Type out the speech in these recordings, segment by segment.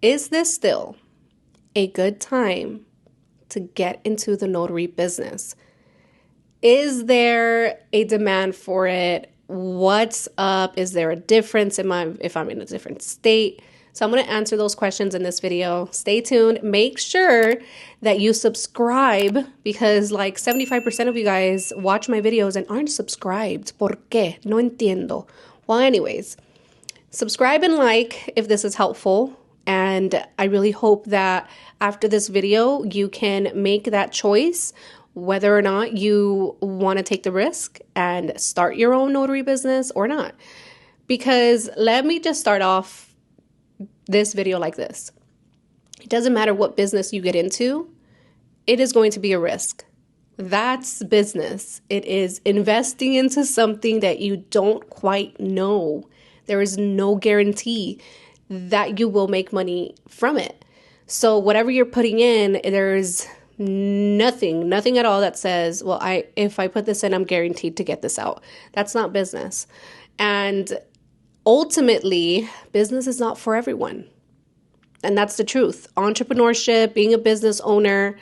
Is this still a good time to get into the notary business? Is there a demand for it? What's up? Is there a difference if I'm in a different state? So I'm going to answer those questions in this video. Stay tuned. Make sure that you subscribe because like 75% of you guys watch my videos and aren't subscribed. ¿Por qué? No entiendo. Well, anyways, subscribe and like if this is helpful. And I really hope that after this video, you can make that choice whether or not you want to take the risk and start your own notary business or not. Because let me just start off this video like this. It doesn't matter what business you get into, it is going to be a risk. That's business. It is investing into something that you don't quite know. There is no guarantee that you will make money from it. So whatever you're putting in, there's nothing at all that says, well, if I put this in, I'm guaranteed to get this out. That's not business. And ultimately, business is not for everyone. And that's the truth. Entrepreneurship, being a business owner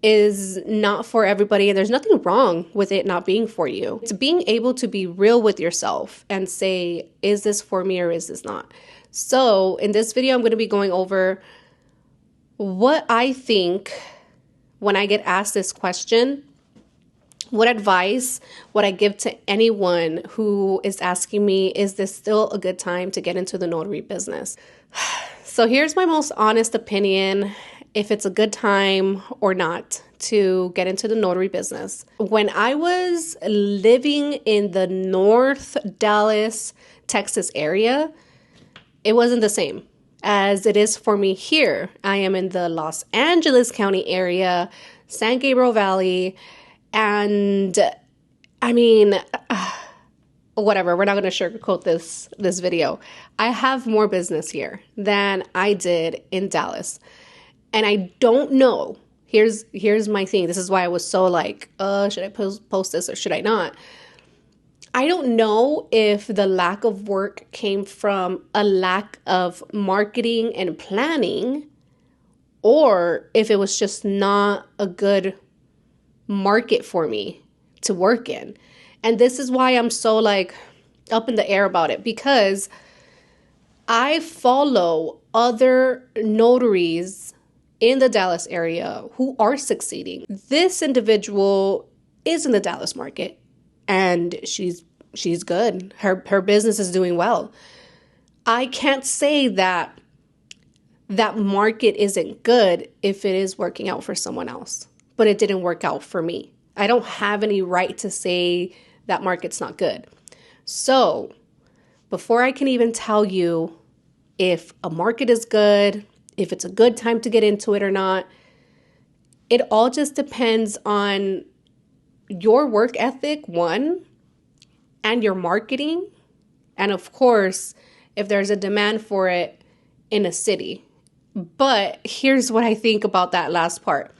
is not for everybody. And there's nothing wrong with it not being for you. It's being able to be real with yourself and say, is this for me or is this not? So in this video, I'm going to be going over what I think when I get asked this question, what advice would I give to anyone who is asking me, is this still a good time to get into the notary business? So here's my most honest opinion, if it's a good time or not to get into the notary business. When I was living in the North Dallas, Texas area, it wasn't the same as it is for me here. I am in the Los Angeles County area, San Gabriel Valley, and I mean, whatever, we're not going to sugarcoat this video. I have more business here than I did in Dallas. And I don't know, here's my thing. This is why I was so like, should I post this or should I not? I don't know if the lack of work came from a lack of marketing and planning, or if it was just not a good market for me to work in. And this is why I'm so like up in the air about it, because I follow other notaries in the Dallas area who are succeeding. This individual is in the Dallas market and she's good. Her business is doing well. I can't say that market isn't good if it is working out for someone else, but it didn't work out for me. I don't have any right to say that market's not good. So before I can even tell you if a market is good, if it's a good time to get into it or not, it all just depends on your work ethic, one, and your marketing. And of course, if there's a demand for it in a city. But here's what I think about that last part.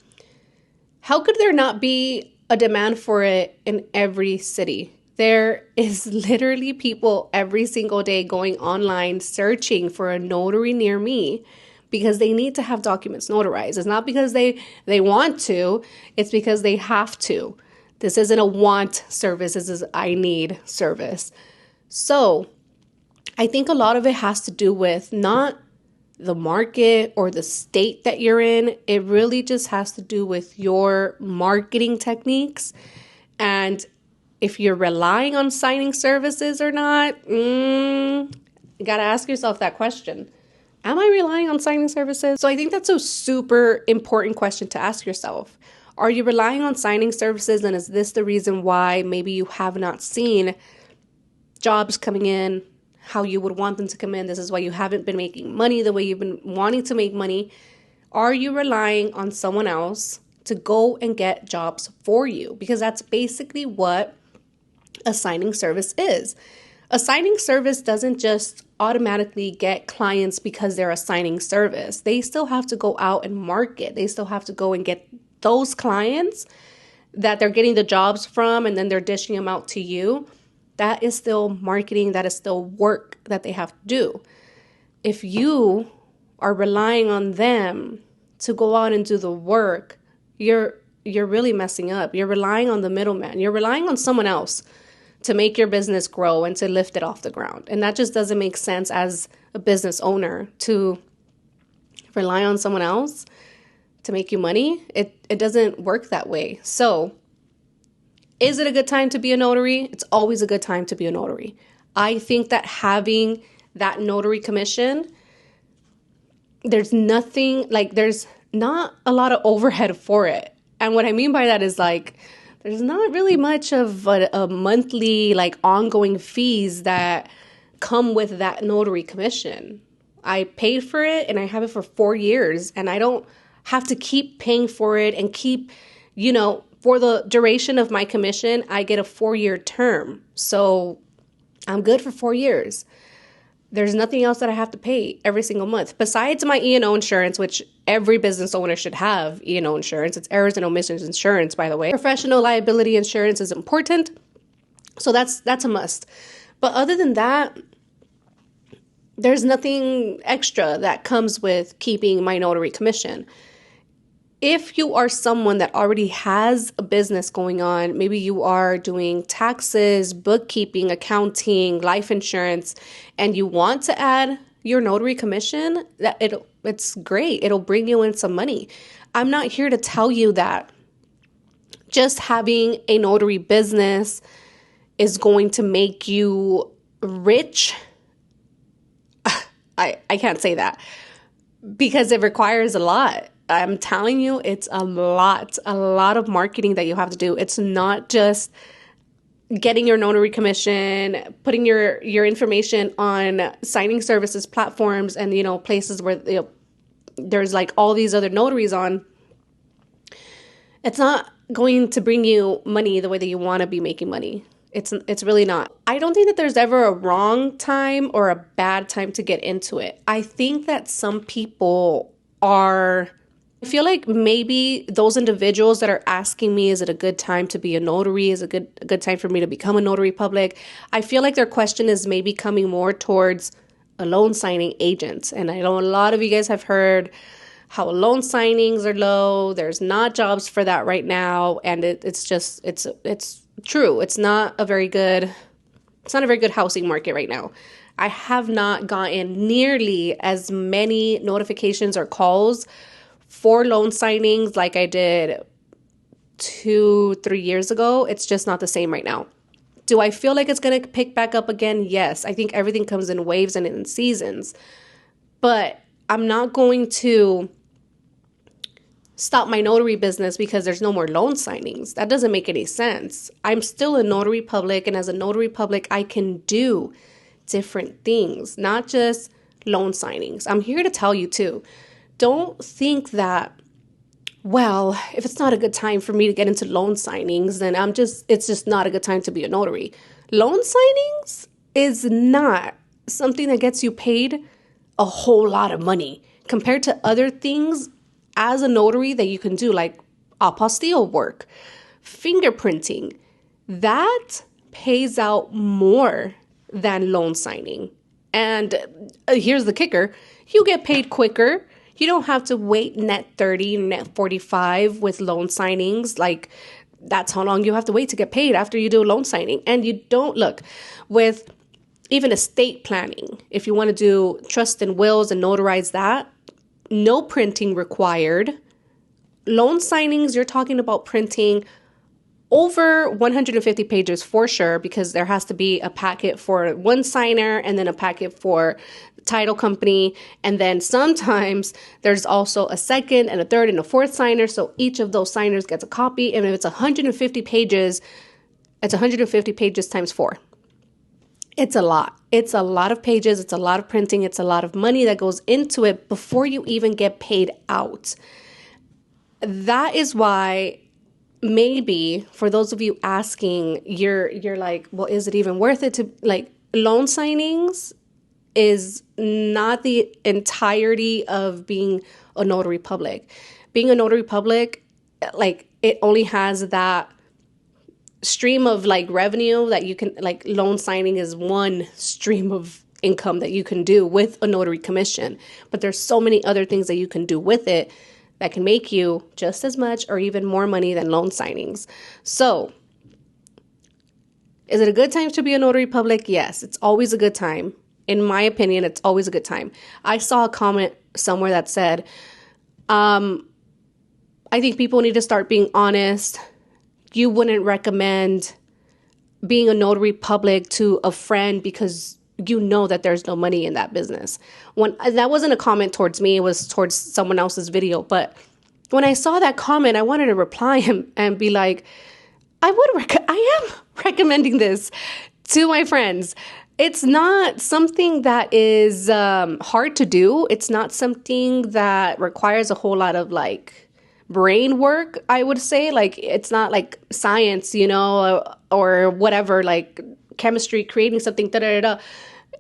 How could there not be a demand for it in every city? There is literally people every single day going online searching for a notary near me because they need to have documents notarized. It's not because they want to, it's because they have to. This isn't a want service, this is I need service. So I think a lot of it has to do with not the market or the state that you're in. It really just has to do with your marketing techniques. And if you're relying on signing services or not, you gotta ask yourself that question. Am I relying on signing services? So I think that's a super important question to ask yourself. Are you relying on signing services, and is this the reason why maybe you have not seen jobs coming in how you would want them to come in? This is why you haven't been making money the way you've been wanting to make money. Are you relying on someone else to go and get jobs for you? Because that's basically what a signing service is. A signing service doesn't just automatically get clients because they're a signing service. They still have to go out and market. They still have to go and get those clients that they're getting the jobs from, and then they're dishing them out to you. That is still marketing. That is still work that they have to do. If you are relying on them to go out and do the work, you're really messing up. You're relying on the middleman. You're relying on someone else to make your business grow and to lift it off the ground. And that just doesn't make sense as a business owner, to rely on someone else to make you money. It doesn't work that way. So, is it a good time to be a notary? It's always a good time to be a notary. I think that having that notary commission, there's not a lot of overhead for it. And what I mean by that is like, there's not really much of a monthly, like, ongoing fees that come with that notary commission. I paid for it and I have it for 4 years, and I don't have to keep paying for it and keep, for the duration of my commission, I get a 4-year term. So I'm good for 4 years. There's nothing else that I have to pay every single month besides my E&O insurance, which every business owner should have E&O insurance. It's errors and omissions insurance, by the way. Professional liability insurance is important. So that's a must. But other than that, there's nothing extra that comes with keeping my notary commission. If you are someone that already has a business going on, maybe you are doing taxes, bookkeeping, accounting, life insurance, and you want to add your notary commission, it's great. It'll bring you in some money. I'm not here to tell you that just having a notary business is going to make you rich. I can't say that because it requires a lot. I'm telling you, it's a lot of marketing that you have to do. It's not just getting your notary commission, putting your information on signing services platforms and, places where there's like all these other notaries on. It's not going to bring you money the way that you want to be making money. It's really not. I don't think that there's ever a wrong time or a bad time to get into it. I think that some people I feel like maybe those individuals that are asking me, is it a good time to be a notary? Is it a good time for me to become a notary public? I feel like their question is maybe coming more towards a loan signing agent. And I know a lot of you guys have heard how loan signings are low. There's not jobs for that right now. And it's true. It's not a very good housing market right now. I have not gotten nearly as many notifications or calls for loan signings like I did 2-3 years ago. It's just not the same right now. Do I feel like it's going to pick back up again? Yes. I think everything comes in waves and in seasons. But I'm not going to stop my notary business because there's no more loan signings. That doesn't make any sense. I'm still a notary public, and as a notary public, I can do different things, not just loan signings. I'm here to tell you too, don't think that, well, if it's not a good time for me to get into loan signings, then it's just not a good time to be a notary. Loan signings is not something that gets you paid a whole lot of money compared to other things as a notary that you can do, like apostille work, fingerprinting. That pays out more than loan signing. And here's the kicker. You get paid quicker. You don't have to wait net 30, net 45 with loan signings. Like, that's how long you have to wait to get paid after you do a loan signing. And you don't look with even estate planning. If you want to do trust and wills and notarize that, no printing required. Loan signings, you're talking about printing over 150 pages for sure, because there has to be a packet for one signer and then a packet for the title company. And then sometimes there's also a second and a third and a fourth signer. So each of those signers gets a copy. And if it's 150 pages, it's 150 pages times 4. It's a lot. It's a lot of pages. It's a lot of printing. It's a lot of money that goes into it before you even get paid out. That is why maybe for those of you asking, you're like, well, is it even worth it to, like, loan signings is not the entirety of being a notary public. Being a notary public, like, it only has that stream of like revenue that you can, like, loan signing is one stream of income that you can do with a notary commission. But there's so many other things that you can do with it that can make you just as much or even more money than loan signings. So, is it a good time to be a notary public? Yes, it's always a good time. In my opinion, it's always a good time. I saw a comment somewhere that said, I think people need to start being honest. You wouldn't recommend being a notary public to a friend because you know that there's no money in that business. That wasn't a comment towards me, it was towards someone else's video. But when I saw that comment, I wanted to reply him and be like, I am recommending this to my friends. It's not something that is hard to do. It's not something that requires a whole lot of like brain work, I would say. Like, it's not like science, or whatever, like chemistry, creating something,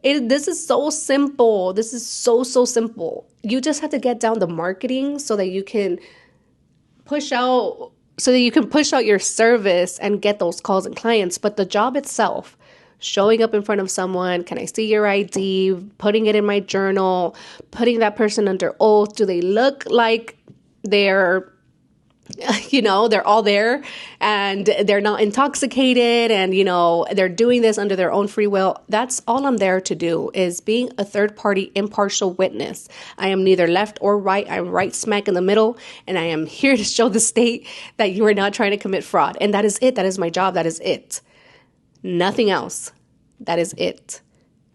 this is so simple. This is so simple. You just have to get down the marketing so that you can push out your service and get those calls and clients. But the job itself, showing up in front of someone, can I see your ID, putting it in my journal, putting that person under oath, do they look like they're they're all there and they're not intoxicated and, they're doing this under their own free will. That's all I'm there to do, is being a third party impartial witness. I am neither left or right. I'm right smack in the middle, and I am here to show the state that you are not trying to commit fraud. And that is it. That is my job. That is it. Nothing else. That is it.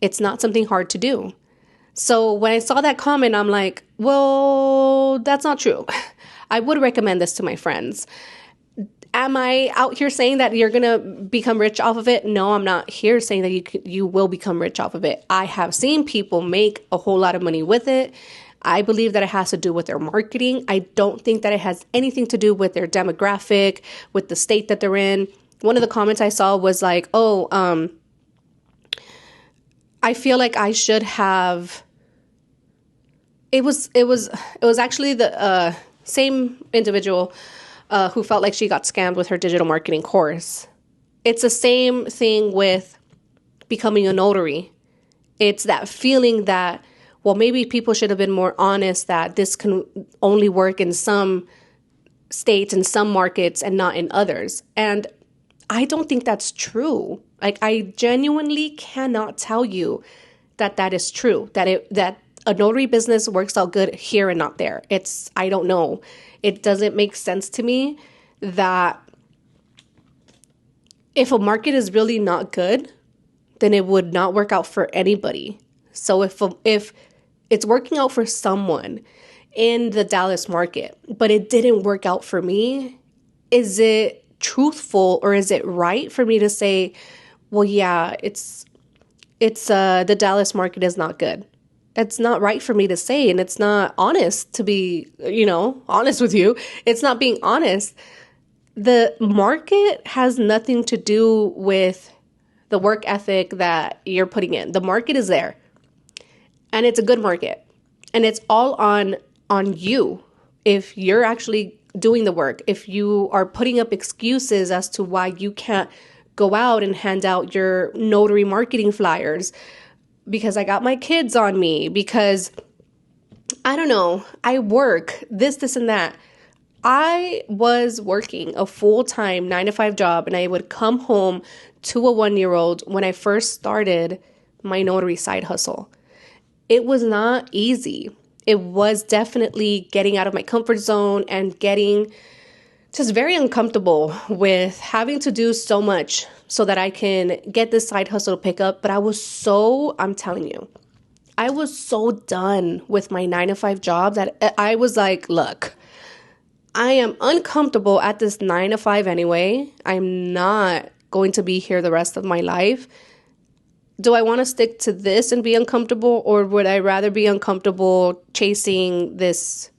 It's not something hard to do. So when I saw that comment, I'm like, well, that's not true. I would recommend this to my friends. Am I out here saying that you're going to become rich off of it? No, I'm not here saying that you will become rich off of it. I have seen people make a whole lot of money with it. I believe that it has to do with their marketing. I don't think that it has anything to do with their demographic, with the state that they're in. One of the comments I saw was like, I feel like I should have. It was actually the same individual who felt like she got scammed with her digital marketing course. It's the same thing with becoming a notary. It's that feeling that, well, maybe people should have been more honest that this can only work in some states and some markets and not in others. And I don't think that's true. Like, I genuinely cannot tell you that is true, that a notary business works out good here and not there. I don't know. It doesn't make sense to me that if a market is really not good, then it would not work out for anybody. So if it's working out for someone in the Dallas market, but it didn't work out for me, is it truthful or is it right for me to say, well, yeah, it's the Dallas market is not good? That's not right for me to say, and it's not honest to be, honest with you. It's not being honest. The market has nothing to do with the work ethic that you're putting in. The market is there, and it's a good market, and it's all on you. If you're actually doing the work, if you are putting up excuses as to why you can't go out and hand out your notary marketing flyers, because I got my kids on me, because I don't know, I work this and that. I was working a full-time 9-to-5 job, and I would come home to a 1-year-old when I first started my notary side hustle. It was not easy. It was definitely getting out of my comfort zone and getting just very uncomfortable with having to do so much so that I can get this side hustle to pick up. But I'm telling you, I was so done with my 9-to-5 job that I was like, look, I am uncomfortable at this 9-to-5 anyway. I'm not going to be here the rest of my life. Do I want to stick to this and be uncomfortable, or would I rather be uncomfortable chasing this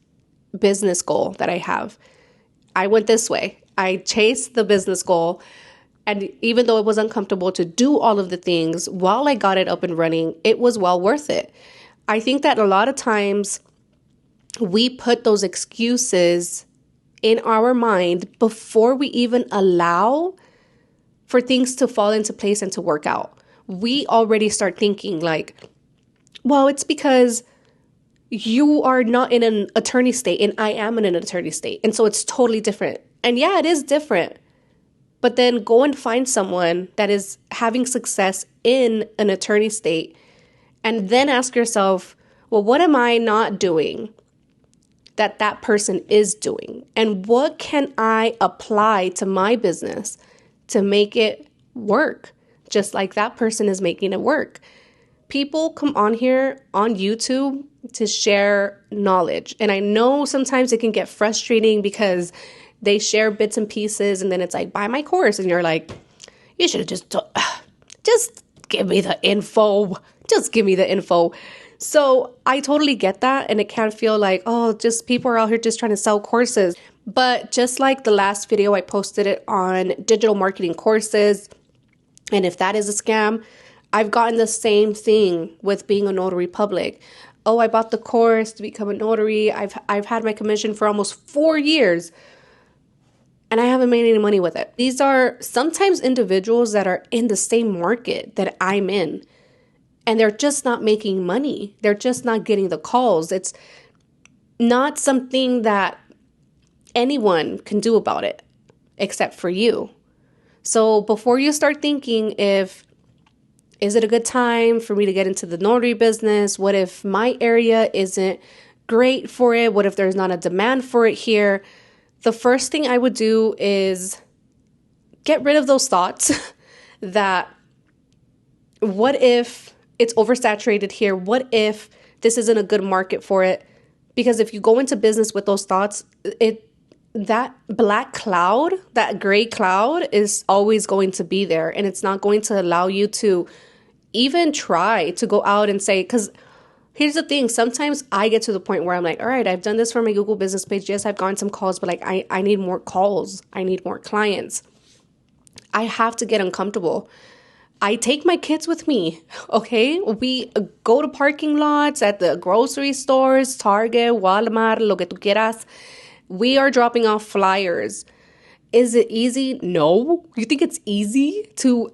business goal that I have? I went this way. I chased the business goal. And even though it was uncomfortable to do all of the things while I got it up and running, it was well worth it. I think that a lot of times we put those excuses in our mind before we even allow for things to fall into place and to work out. We already start thinking like, Well, it's because you are not in an attorney state and I am in an attorney state. And so it's totally different. And yeah, it is different. But then go and find someone that is having success in an attorney state and then ask yourself, well, what am I not doing that that person is doing? And what can I apply to my business to make it work just like that person is making it work? People come on here on YouTube to share knowledge. And I know sometimes it can get frustrating because they share bits and pieces and then it's like, buy my course. And you're like, you should have just give me the info. Just give me the info. So I totally get that. And it can feel like, oh, just people are out here just trying to sell courses. But just like the last video, I posted it on digital marketing courses. And if that is a scam, I've gotten the same thing with being a notary public. Oh, I bought the course to become a notary. I've had my commission for almost 4 years and I haven't made any money with it. These are sometimes individuals that are in the same market that I'm in and they're just not making money. They're just not getting the calls. It's not something that anyone can do about it except for you. So before you start thinking is it a good time for me to get into the notary business? What if my area isn't great for it? What if there's not a demand for it here? The first thing I would do is get rid of those thoughts that what if it's oversaturated here? What if this isn't a good market for it? Because if you go into business with those thoughts, that black cloud, that gray cloud is always going to be there, and it's not going to allow you to even try to go out and say, because here's the thing, sometimes I get to the point where I'm like, all right, I've done this for my Google business page. Yes, I've gotten some calls, but like I need more calls. I need more clients. I have to get uncomfortable. I take my kids with me, okay? We go to parking lots at the grocery stores, Target, Walmart, lo que tú quieras. We are dropping off flyers. Is it easy? No. You think it's easy to...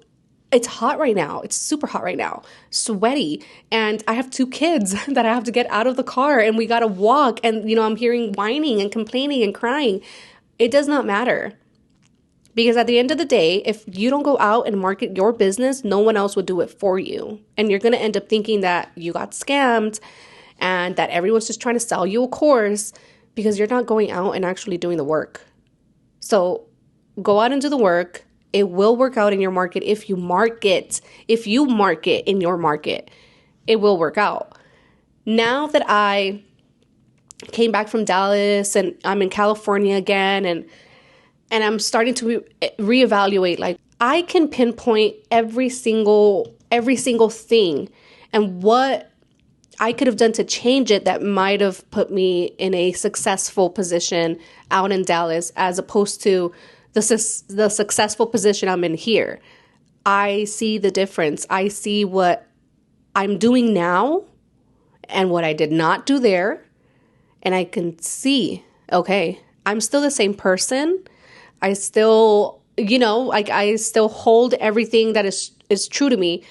It's hot right now. It's super hot right now. Sweaty. And I have 2 kids that I have to get out of the car and we got to walk. And, I'm hearing whining and complaining and crying. It does not matter. Because at the end of the day, if you don't go out and market your business, no one else will do it for you. And you're going to end up thinking that you got scammed and that everyone's just trying to sell you a course because you're not going out and actually doing the work. So go out and do the work. It will work out in your market if you market. If you market in your market, it will work out. Now that I came back from Dallas and I'm in California again and I'm starting to reevaluate, like I can pinpoint every single thing and what I could have done to change it that might have put me in a successful position out in Dallas as opposed to the successful position I'm in here. I see the difference. I see what I'm doing now and what I did not do there. And I can see, okay, I'm still the same person. I still, I still hold everything that is true to me,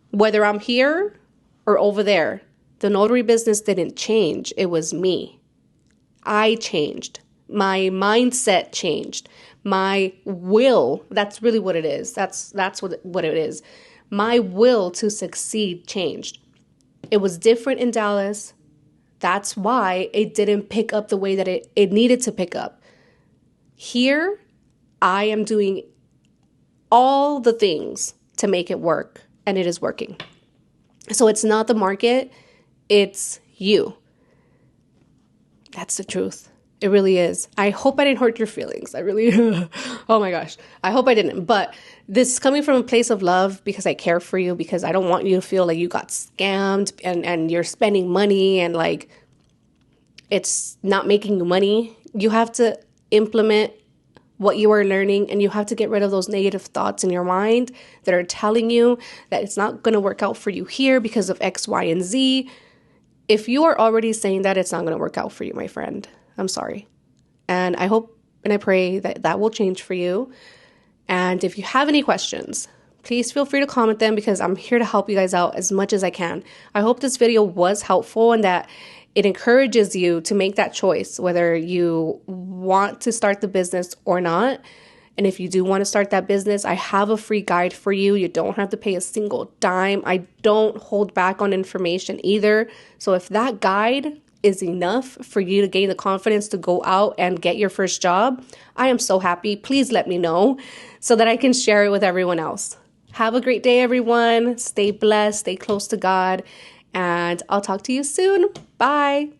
whether I'm here or over there. The notary business didn't change. It was me. I changed. My mindset changed. My will, that's really what it is. That's what it is. My will to succeed changed. It was different in Dallas. That's why it didn't pick up the way that it needed to pick up. Here, I am doing all the things to make it work, and it is working. So it's not the market, it's you. That's the truth. It really is. I hope I didn't hurt your feelings. I really, oh my gosh. I hope I didn't. But this is coming from a place of love because I care for you, because I don't want you to feel like you got scammed and you're spending money and like it's not making you money. You have to implement what you are learning and you have to get rid of those negative thoughts in your mind that are telling you that it's not going to work out for you here because of X, Y, and Z. If you are already saying that, it's not going to work out for you, my friend. I'm sorry. And I hope and I pray that that will change for you. And if you have any questions, please feel free to comment them because I'm here to help you guys out as much as I can. I hope this video was helpful and that it encourages you to make that choice, whether you want to start the business or not. And if you do want to start that business, I have a free guide for you. You don't have to pay a single dime. I don't hold back on information either. So if that guide is enough for you to gain the confidence to go out and get your first job, I am so happy. Please let me know so that I can share it with everyone else. Have a great day, everyone. Stay blessed, stay close to God, and I'll talk to you soon. Bye.